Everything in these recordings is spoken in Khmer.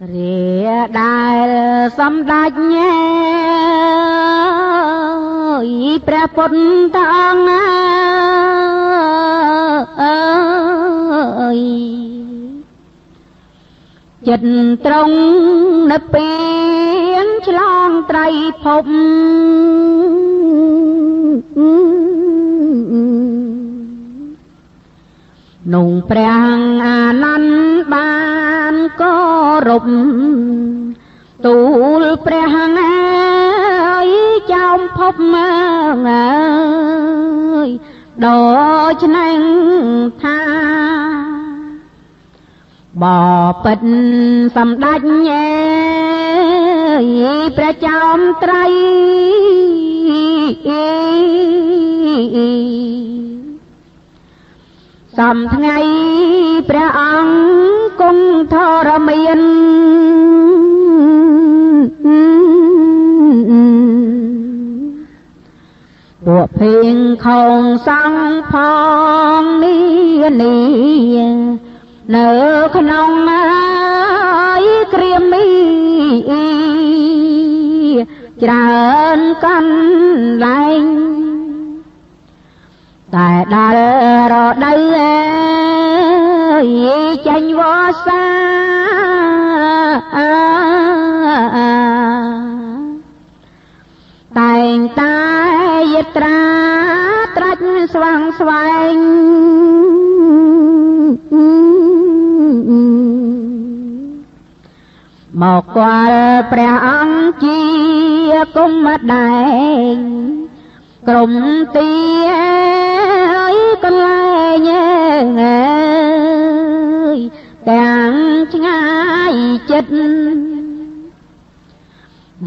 គ្រាដែលសម្ដេចញ៉ែព្រះពុទ្ធអង្គអើយចិត្តត្រង់នៅពៀនឆ្លងត្រៃភពនោះព្រះអានន្ទបានគោរពទូលព្រះអើយចោមភពមកអើយដូចនឹងថាបបិទ្ធសម្ដេចញ៉ែព្រះចោមត្រៃសំថ្ងៃព្រះអង្គគង់ធរមានពួកភេងខងសង្ឃផងនេះនៅក្នុងគ្រាមីច្រើនកន្លែងតែដល់រដូវចេញវស្សាតែងតែយត្រាត្រាច់ស្វាងស្វែងមកគាល់ព្រះអង្គជាគុំដែងក្រុមទីកន្លែងទាំងឆ្ងាយចិត្ត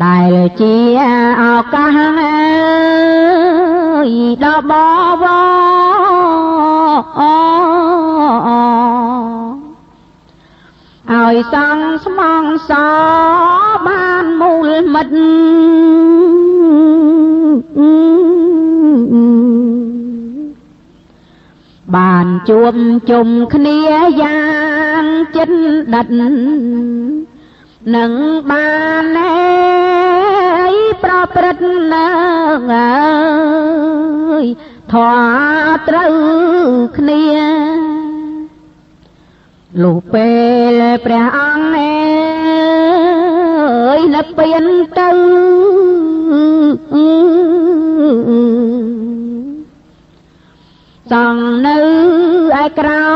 ដែលជាឱកាសដ៏បវរឲ្យសង់ស្មងសបានមូលមិត្តបានជួបជុំគ្នាយ៉ាងចិត្តដិតនឹងបានប្រព្រឹត្តនៅធម៌ត្រូវគ្នាលុះពេលព្រះអង្គនៅពៀនទៅសង់នៅឯក្រោ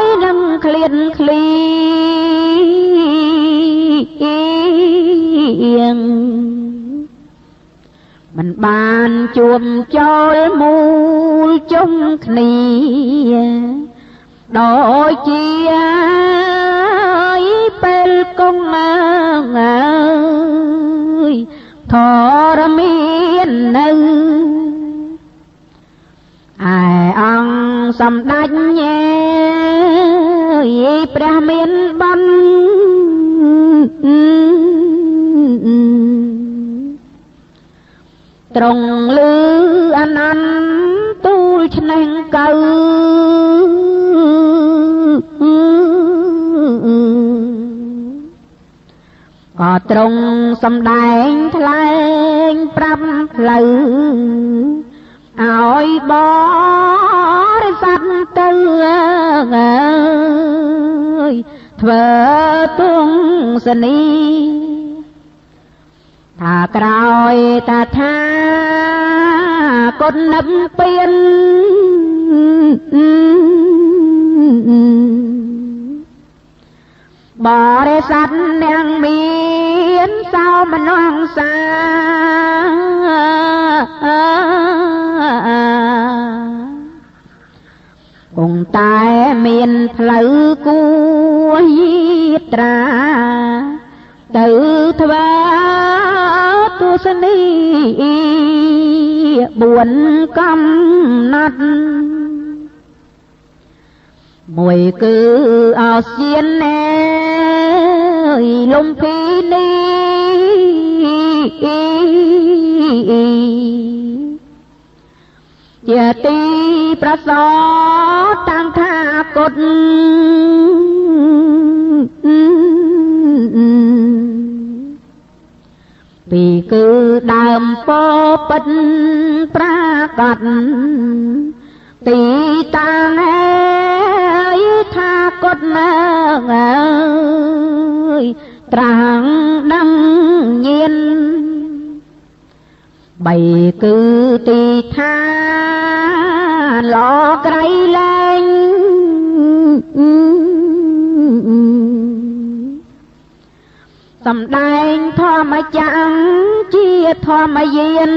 យនឹងឃ្លានឃ្លៀងមិនបានជួបចូលមូលជុំគ្នាដូចជាពេលគង់ធរមាននៅឯអង្គសម្ដេចញ៉ែព្រះមានបនត្រង់លឺអនន្តទូលឆ្នះកៅក៏ទ្រង់សម្ដែងថ្លែងប្រាប់ផ្លូវឲ្យបរិស័ទទៅធ្វើទងសនីថាក្រោយតាថាកុណនិព្វានបរិស័ទនាងមានសោមនង្សាគង់តែមានផ្លូវគួរយាត្រាទៅធ្វើទស្សនី4កំណត់មួយគឺអសៀនណែលំភីនេះជាទីប្រសោតាំងថាគុត ពីគឺដើមពោពិតប្រាកដទីតាំងអើយថាកុដណាងអើយត្រាំងដឹងញៀនបីគឺទីថាលក្រៃលែងសំដែងធម្មចាងជាធម្មយាន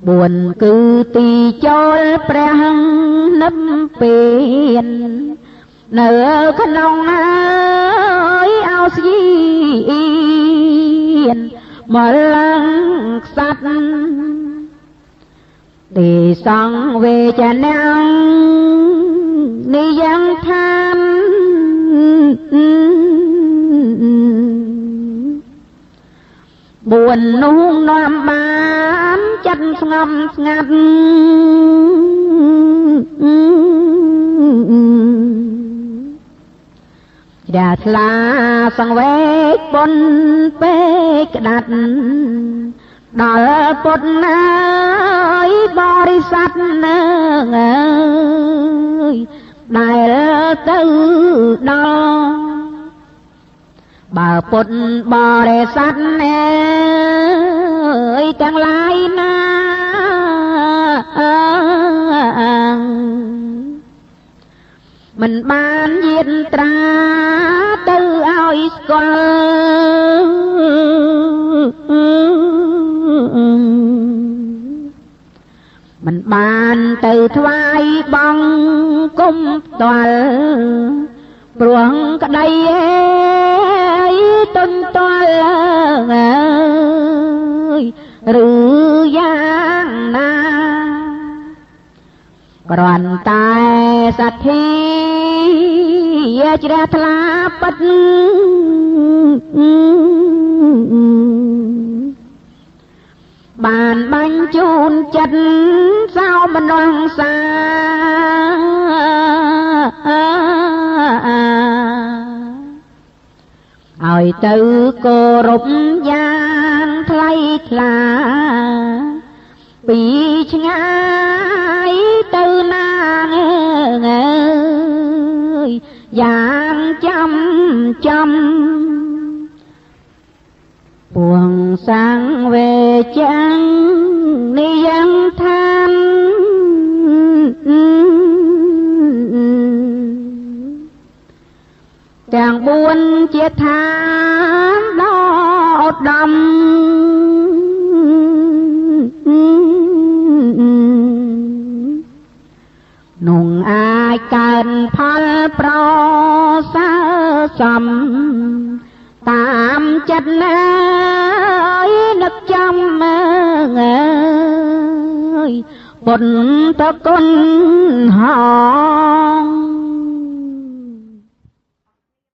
4គឺទីចូលព្រះនិព្វាននៅក្នុងហើយអោស្យានមកឡើងខ្សាត់ទីសង្វេចនាងនិយ៉ាងឋាន4នោះនាំបានចិត្តស្ងំស្ងាត់រាថ្លាសង្វេគបុណ្យពេកក្តាត់ដល់ពុទ្ធណាយបរិស័ទណាអើយដែលទៅដល់បើពុទ្ធបរិស័ទណាយទាំងឡាយណាមិនបានយាត្រាទៅឲ្យស្គាល់មិនបានទៅថ្វាយបង្គំផ្ទាល់ព្រោះក្តីទុនទាល់អើយឬយ៉ាងណាគ្រាន់តែសទ្ធាជ្រះថ្លាពិតបានបញ្ជូនចិត្តសោមនស្សសាឲ្យទៅគោរពយ៉ាងថ្លៃថ្លាពីឆ្ងាយទៅណាងអើយយ៉ាងចាំពួងសាំងវេចឹងនិយ៉ាងឋានទាំង4ជាឋានដ៏ឧត្តមនោះអាចកើតផលប្រសើរសំតាមចិត្តណាយនឹកចាំមើងអើយពុទ្ធគុណហង